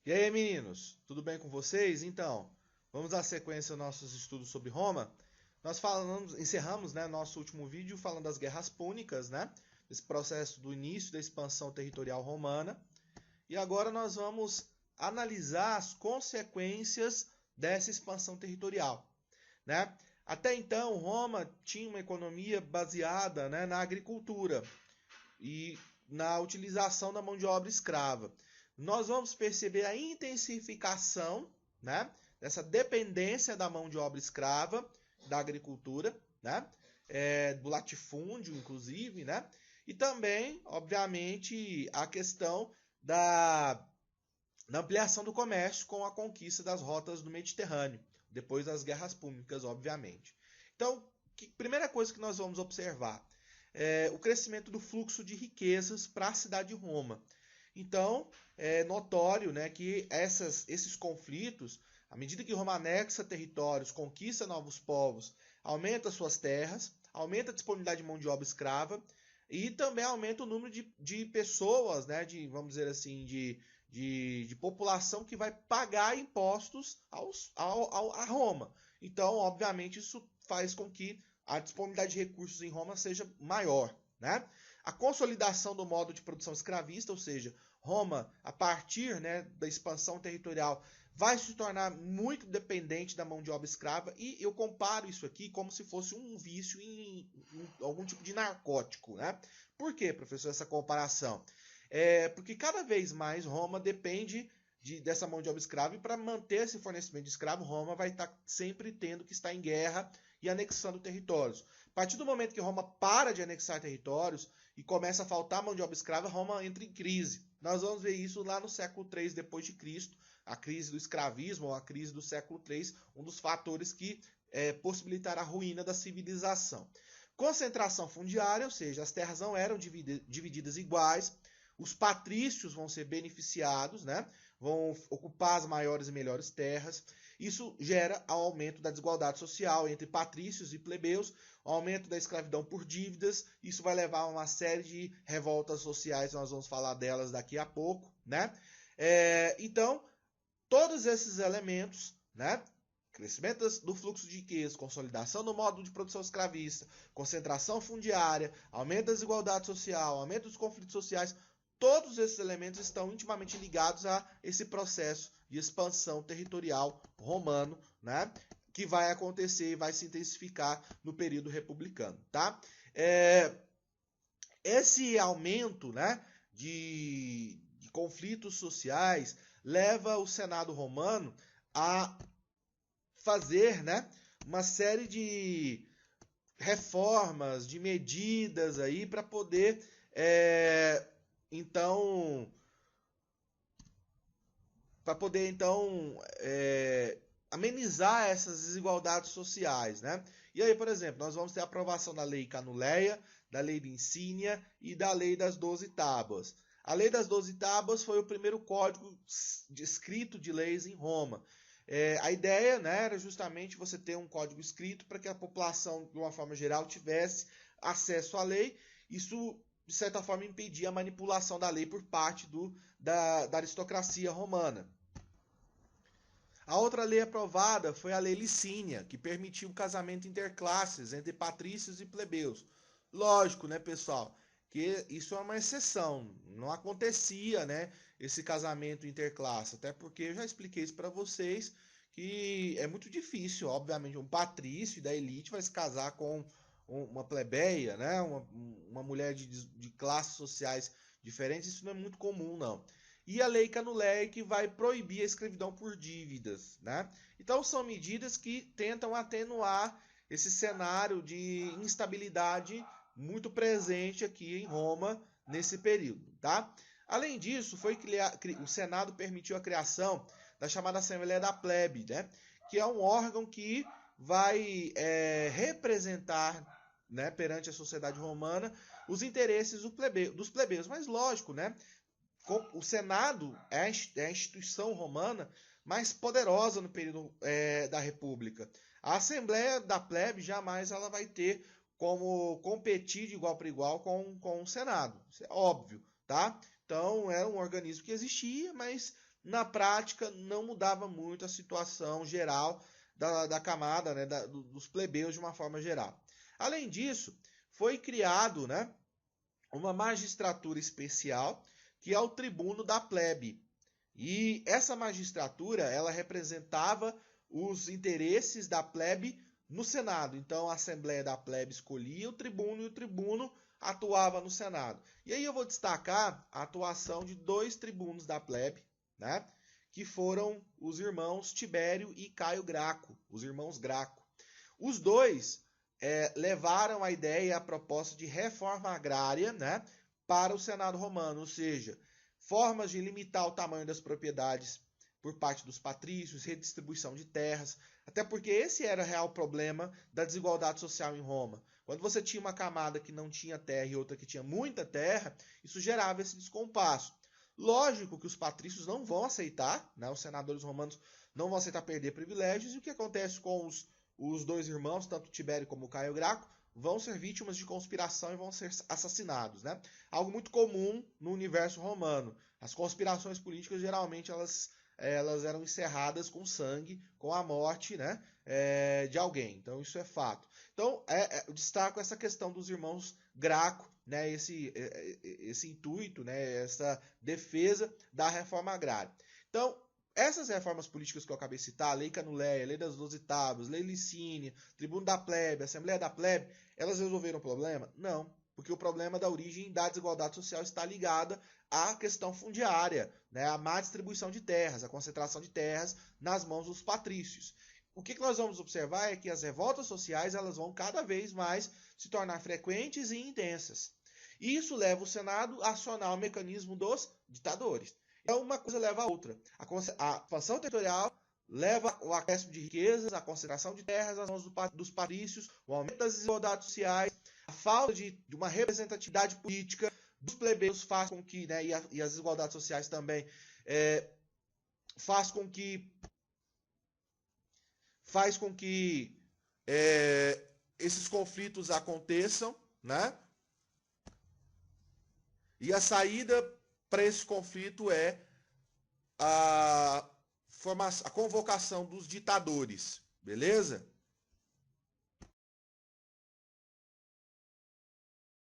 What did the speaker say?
E aí, meninos, tudo bem com vocês? Então, vamos dar sequência aos nossos estudos sobre Roma. Encerramos, né, nosso último vídeo falando das guerras púnicas, né, esse processo do início da expansão territorial romana. E agora nós vamos analisar as consequências dessa expansão territorial, né? Até então, Roma tinha uma economia baseada, né, na agricultura e na utilização da mão de obra escrava. Nós vamos perceber a intensificação, né, dessa dependência da mão de obra escrava, da agricultura, né, do latifúndio, inclusive, né, e também, obviamente, a questão da ampliação do comércio com a conquista das rotas do Mediterrâneo, depois das guerras púnicas, obviamente. Então, primeira coisa que nós vamos observar é o crescimento do fluxo de riquezas para a cidade de Roma. Então, é notório, né, que esses conflitos, à medida que Roma anexa territórios, conquista novos povos, aumenta suas terras, aumenta a disponibilidade de mão de obra escrava e também aumenta o número de pessoas, né, vamos dizer assim, de população que vai pagar impostos a Roma. Então, obviamente, isso faz com que a disponibilidade de recursos em Roma seja maior, né? A consolidação do modo de produção escravista, ou seja, Roma, a partir, né, da expansão territorial, vai se tornar muito dependente da mão de obra escrava, e eu comparo isso aqui como se fosse um vício em algum tipo de narcótico, né? Por que, professor, essa comparação? Porque cada vez mais Roma depende dessa mão de obra escrava, e para manter esse fornecimento de escravo, Roma vai estar sempre tendo que estar em guerra e anexando territórios. A partir do momento que Roma para de anexar territórios e começa a faltar mão de obra escrava, Roma entra em crise. Nós vamos ver isso lá no século III depois de Cristo, a crise do escravismo, ou a crise do século III, um dos fatores que possibilitará a ruína da civilização. Concentração fundiária, ou seja, as terras não eram divididas iguais, os patrícios vão ser beneficiados, né? Vão ocupar as maiores e melhores terras. Isso gera o aumento da desigualdade social entre patrícios e plebeus, o aumento da escravidão por dívidas. Isso vai levar a uma série de revoltas sociais, nós vamos falar delas daqui a pouco, né? Então, todos esses elementos, né? Crescimento do fluxo de riqueza, consolidação do modo de produção escravista, concentração fundiária, aumento da desigualdade social, aumento dos conflitos sociais, todos esses elementos estão intimamente ligados a esse processo de expansão territorial romano, né, que vai acontecer e vai se intensificar no período republicano. Tá? Esse aumento, né, de conflitos sociais leva o Senado romano a fazer, né, uma série de reformas, de medidas aí para poder amenizar essas desigualdades sociais, né? E aí, por exemplo, nós vamos ter a aprovação da Lei Canuleia, da Lei de Insínia e da Lei das 12 Tábuas. A Lei das 12 Tábuas foi o primeiro código escrito de leis em Roma. A ideia, né, era justamente você ter um código escrito para que a população, de uma forma geral, tivesse acesso à lei. Isso, de certa forma, impedia a manipulação da lei por parte da aristocracia romana. A outra lei aprovada foi a Lei Licínia, que permitiu o casamento interclasses entre patrícios e plebeus. Lógico, né, pessoal, que isso é uma exceção. Não acontecia, né, esse casamento interclasse, até porque eu já expliquei isso para vocês, que é muito difícil, obviamente, um patrício da elite vai se casar com uma plebeia, né, uma mulher de classes sociais diferentes. Isso não é muito comum, não. E a Lei Canuleia, que vai proibir a escravidão por dívidas, né? Então são medidas que tentam atenuar esse cenário de instabilidade muito presente aqui em Roma nesse período, tá? Além disso, o Senado permitiu a criação da chamada Assembleia da Plebe, né? Que é um órgão que vai representar, né, perante a sociedade romana os interesses dos plebeus. Mas lógico, né? O Senado é a instituição romana mais poderosa no período da República. A Assembleia da Plebe jamais ela vai ter como competir de igual para igual com o Senado. Isso é óbvio, tá? Então, era um organismo que existia, mas na prática não mudava muito a situação geral da camada, né, dos plebeus de uma forma geral. Além disso, foi criado, né, uma magistratura especial, que é o tribuno da plebe. E essa magistratura, ela representava os interesses da plebe no Senado. Então a Assembleia da Plebe escolhia o tribuno e o tribuno atuava no Senado. E aí eu vou destacar a atuação de dois tribunos da plebe, né? Que foram os irmãos Tibério e Caio Graco, os irmãos Graco. Os dois levaram a ideia e a proposta de reforma agrária, né, para o Senado romano, ou seja, formas de limitar o tamanho das propriedades por parte dos patrícios, redistribuição de terras, até porque esse era o real problema da desigualdade social em Roma. Quando você tinha uma camada que não tinha terra e outra que tinha muita terra, isso gerava esse descompasso. Lógico que os patrícios não vão aceitar, né, os senadores romanos não vão aceitar perder privilégios, e o que acontece com os dois irmãos, tanto Tibério como Caio Graco, vão ser vítimas de conspiração e vão ser assassinados, né? Algo muito comum no universo romano. As conspirações políticas, geralmente, elas eram encerradas com sangue, com a morte, né, de alguém. Então, isso é fato. Então, eu destaco essa questão dos irmãos Graco, né, esse intuito, né, essa defesa da reforma agrária. Então, essas reformas políticas que eu acabei de citar, a Lei Canuleia, a Lei das 12 Tábuas, Lei Licínia, Tribuno da Plebe, Assembleia da Plebe, elas resolveram o problema? Não, porque o problema da origem da desigualdade social está ligada à questão fundiária, né, à má distribuição de terras, à concentração de terras nas mãos dos patrícios. O que nós vamos observar é que as revoltas sociais elas vão cada vez mais se tornar frequentes e intensas. E isso leva o Senado a acionar o mecanismo dos ditadores. Então, uma coisa leva a outra. A expansão territorial leva ao acréscimo de riquezas, a concentração de terras nas mãos dos patrícios, o aumento das desigualdades sociais, a falta de uma representatividade política dos plebeus faz com que, né, e as desigualdades sociais também, faz com que esses conflitos aconteçam, né? E a saída para esse conflito é a convocação dos ditadores, beleza?